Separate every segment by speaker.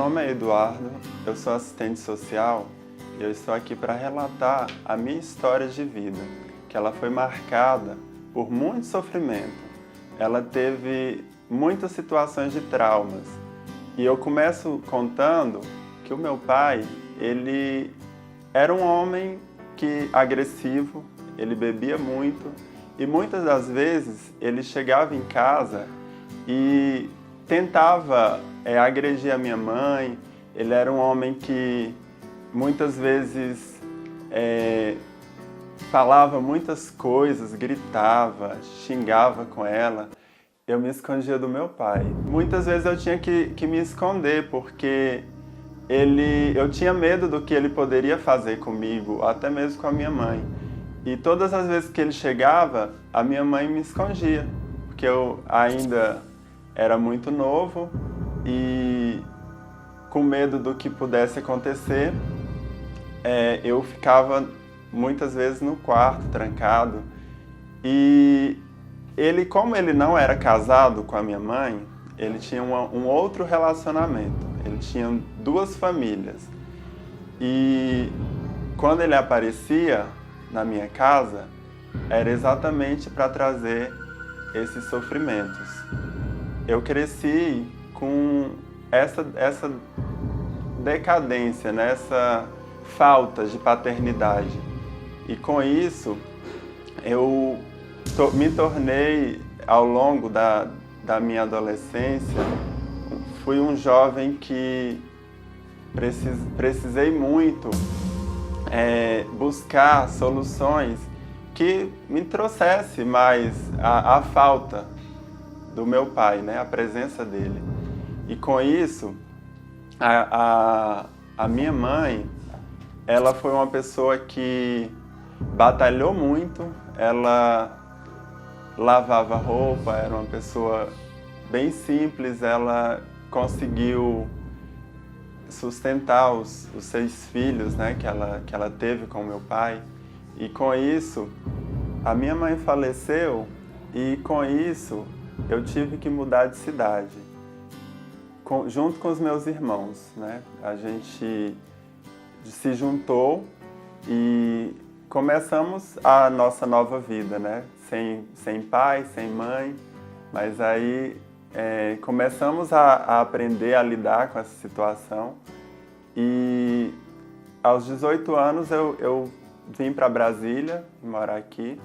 Speaker 1: nome é Eduardo, eu sou assistente social e eu estou aqui para relatar a minha história de vida, que ela foi marcada por muito sofrimento. Ela teve muitas situações de traumas. E eu começo contando que o meu pai, ele era um homem agressivo, ele bebia muito e muitas das vezes ele chegava em casa e tentava agredir a minha mãe. Ele era um homem que muitas vezes falava muitas coisas, gritava, xingava com ela. Eu me escondia do meu pai. Muitas vezes eu tinha que me esconder porque eu tinha medo do que ele poderia fazer comigo, até mesmo com a minha mãe. E todas as vezes que ele chegava, a minha mãe me escondia, porque eu ainda era muito novo e com medo do que pudesse acontecer, eu ficava muitas vezes no quarto, trancado. E como ele não era casado com a minha mãe, ele tinha um outro relacionamento. Ele tinha duas famílias. E quando ele aparecia na minha casa, era exatamente para trazer esses sofrimentos. Eu cresci com essa decadência, né? Essa falta de paternidade. E com isso, eu me tornei, ao longo da minha adolescência, fui um jovem que precisei muito buscar soluções que me trouxesse mais a falta do meu pai, né? A presença dele. E com isso, a minha mãe, ela foi uma pessoa que batalhou muito. Ela lavava roupa, era uma pessoa bem simples. Ela conseguiu sustentar os 6 filhos, né, que ela teve com o meu pai. E com isso, a minha mãe faleceu e com isso eu tive que mudar de cidade, junto com os meus irmãos, né? A gente se juntou e começamos a nossa nova vida, né? Sem pai, sem mãe, mas aí começamos a aprender a lidar com essa situação. E aos 18 anos eu vim para Brasília, morar aqui,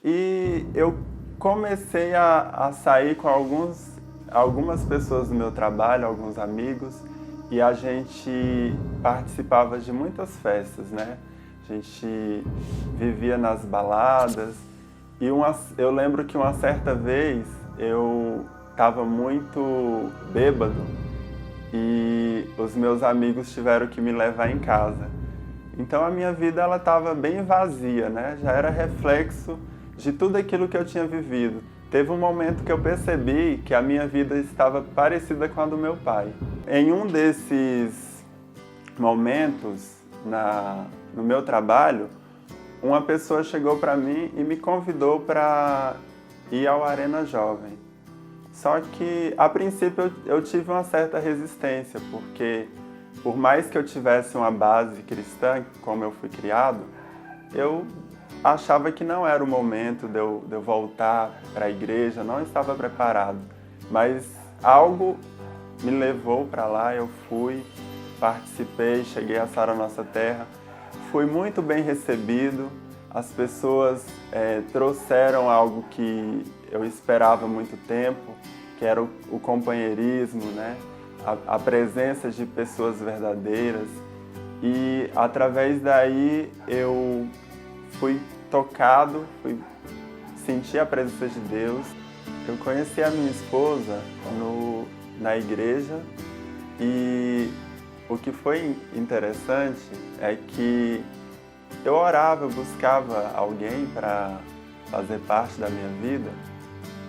Speaker 1: e eu comecei a sair com algumas pessoas do meu trabalho, alguns amigos, e a gente participava de muitas festas, né? A gente vivia nas baladas. E eu lembro que uma certa vez eu estava muito bêbado e os meus amigos tiveram que me levar em casa. Então a minha vida ela estava bem vazia, né? Já era reflexo de tudo aquilo que eu tinha vivido. Teve um momento que eu percebi que a minha vida estava parecida com a do meu pai. Em um desses momentos no meu trabalho, uma pessoa chegou para mim e me convidou para ir ao Arena Jovem. Só que, a princípio, eu tive uma certa resistência, porque por mais que eu tivesse uma base cristã, como eu fui criado, eu achava que não era o momento de eu voltar para a igreja, não estava preparado. Mas algo me levou para lá, eu fui, participei, cheguei a Sara Nossa Terra. Fui muito bem recebido, as pessoas trouxeram algo que eu esperava há muito tempo, que era o companheirismo, né? A presença de pessoas verdadeiras. E através daí eu fui tocado, senti a presença de Deus. Eu conheci a minha esposa na igreja e o que foi interessante é que eu orava, eu buscava alguém para fazer parte da minha vida.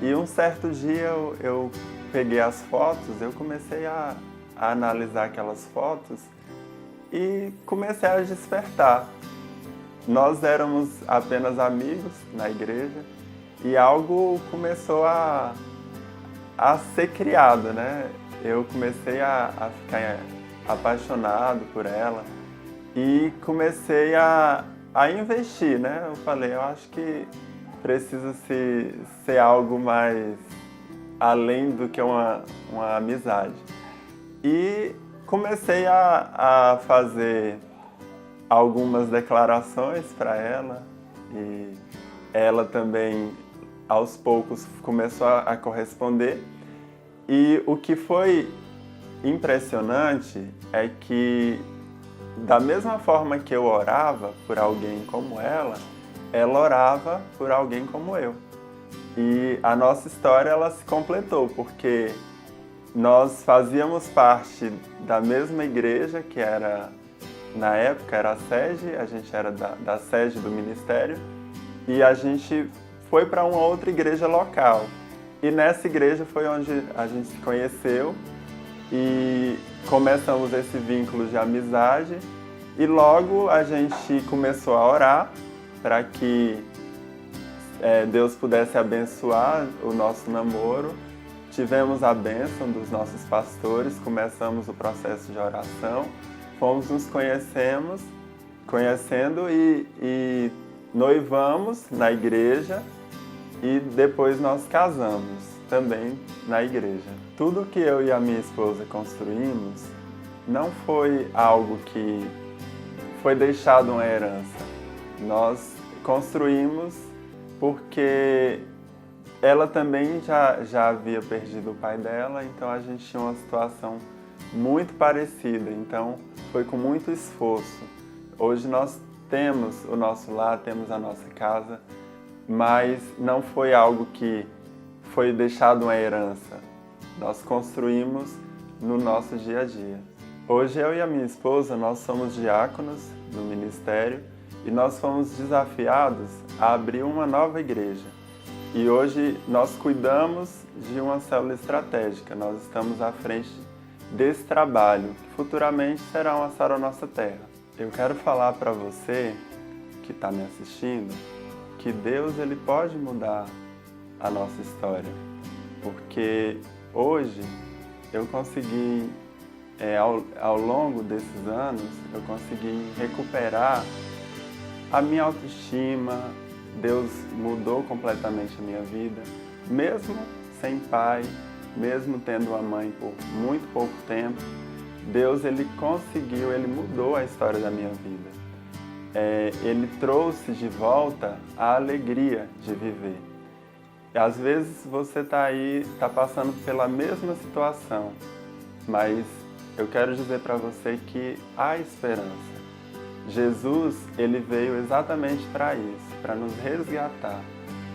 Speaker 1: E um certo dia eu peguei as fotos, eu comecei a analisar aquelas fotos e comecei a despertar. Nós éramos apenas amigos na igreja e algo começou a ser criado, né? eu comecei a ficar apaixonado por ela e comecei a investir, né? Eu falei, eu acho que precisa ser algo mais além do que uma amizade. E comecei a fazer algumas declarações para ela e ela também, aos poucos, começou a corresponder. E o que foi impressionante é que, da mesma forma que eu orava por alguém como ela orava por alguém como eu. E a nossa história, ela se completou, porque nós fazíamos parte da mesma igreja, que era, na época, era a sede, a gente era da sede do ministério, e a gente foi para uma outra igreja local. E nessa igreja foi onde a gente se conheceu e começamos esse vínculo de amizade, e logo a gente começou a orar para que Deus pudesse abençoar o nosso namoro. Tivemos a bênção dos nossos pastores, começamos o processo de oração, fomos nos conhecendo e noivamos na igreja e depois nós casamos também na igreja. Tudo que eu e a minha esposa construímos não foi algo que foi deixado uma herança. Nós construímos porque ela também já havia perdido o pai dela, então a gente tinha uma situação muito parecida, então foi com muito esforço. Hoje nós temos o nosso lar, temos a nossa casa, mas não foi algo que foi deixado uma herança. Nós construímos no nosso dia a dia. Hoje eu e a minha esposa, nós somos diáconos do ministério e nós fomos desafiados a abrir uma nova igreja. E hoje nós cuidamos de uma célula estratégica, nós estamos à frente desse trabalho, que futuramente será uma Sara Nossa Terra. Eu quero falar para você que está me assistindo que Deus, ele pode mudar a nossa história, porque hoje eu consegui, ao longo desses anos, eu consegui recuperar a minha autoestima. Deus mudou completamente a minha vida, mesmo sem pai, mesmo tendo uma mãe por muito pouco tempo. Deus, ele mudou a história da minha vida. Ele trouxe de volta a alegria de viver. E às vezes você está passando pela mesma situação, mas eu quero dizer para você que há esperança. Jesus, ele veio exatamente para isso, para nos resgatar.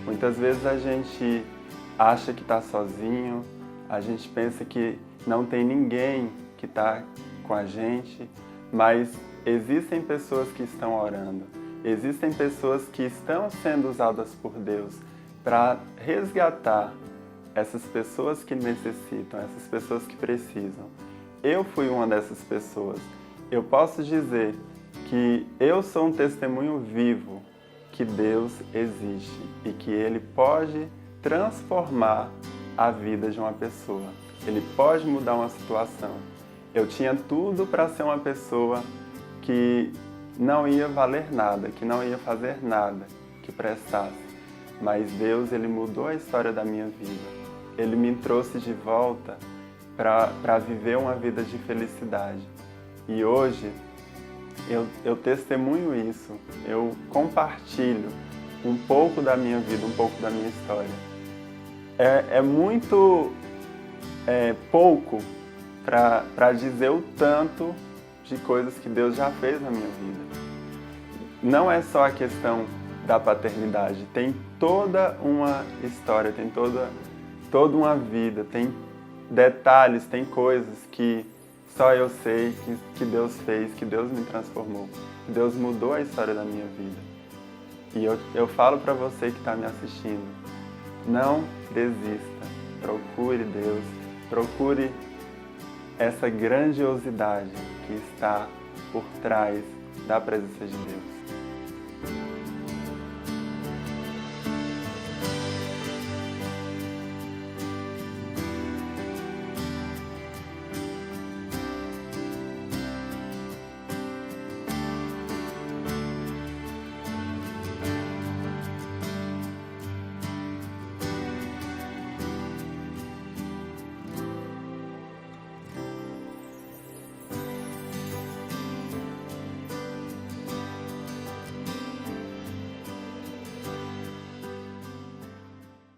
Speaker 1: Muitas vezes a gente acha que está sozinho, a gente pensa que não tem ninguém que está com a gente, mas existem pessoas que estão orando, existem pessoas que estão sendo usadas por Deus para resgatar essas pessoas que necessitam, essas pessoas que precisam. Eu fui uma dessas pessoas. Eu posso dizer que eu sou um testemunho vivo que Deus existe e que Ele pode transformar a vida de uma pessoa. Ele pode mudar uma situação. Eu tinha tudo para ser uma pessoa que não ia valer nada, que não ia fazer nada que prestasse. Mas Deus, ele mudou a história da minha vida. Ele me trouxe de volta para viver uma vida de felicidade. E hoje eu testemunho isso, eu compartilho um pouco da minha vida, um pouco da minha história. É muito pouco para dizer o tanto de coisas que Deus já fez na minha vida. Não é só a questão da paternidade, tem toda uma história, tem toda uma vida, tem detalhes, tem coisas que só eu sei que Deus fez, que Deus me transformou, que Deus mudou a história da minha vida. E eu falo para você que está me assistindo, não desista, procure Deus, procure essa grandiosidade que está por trás da presença de Deus.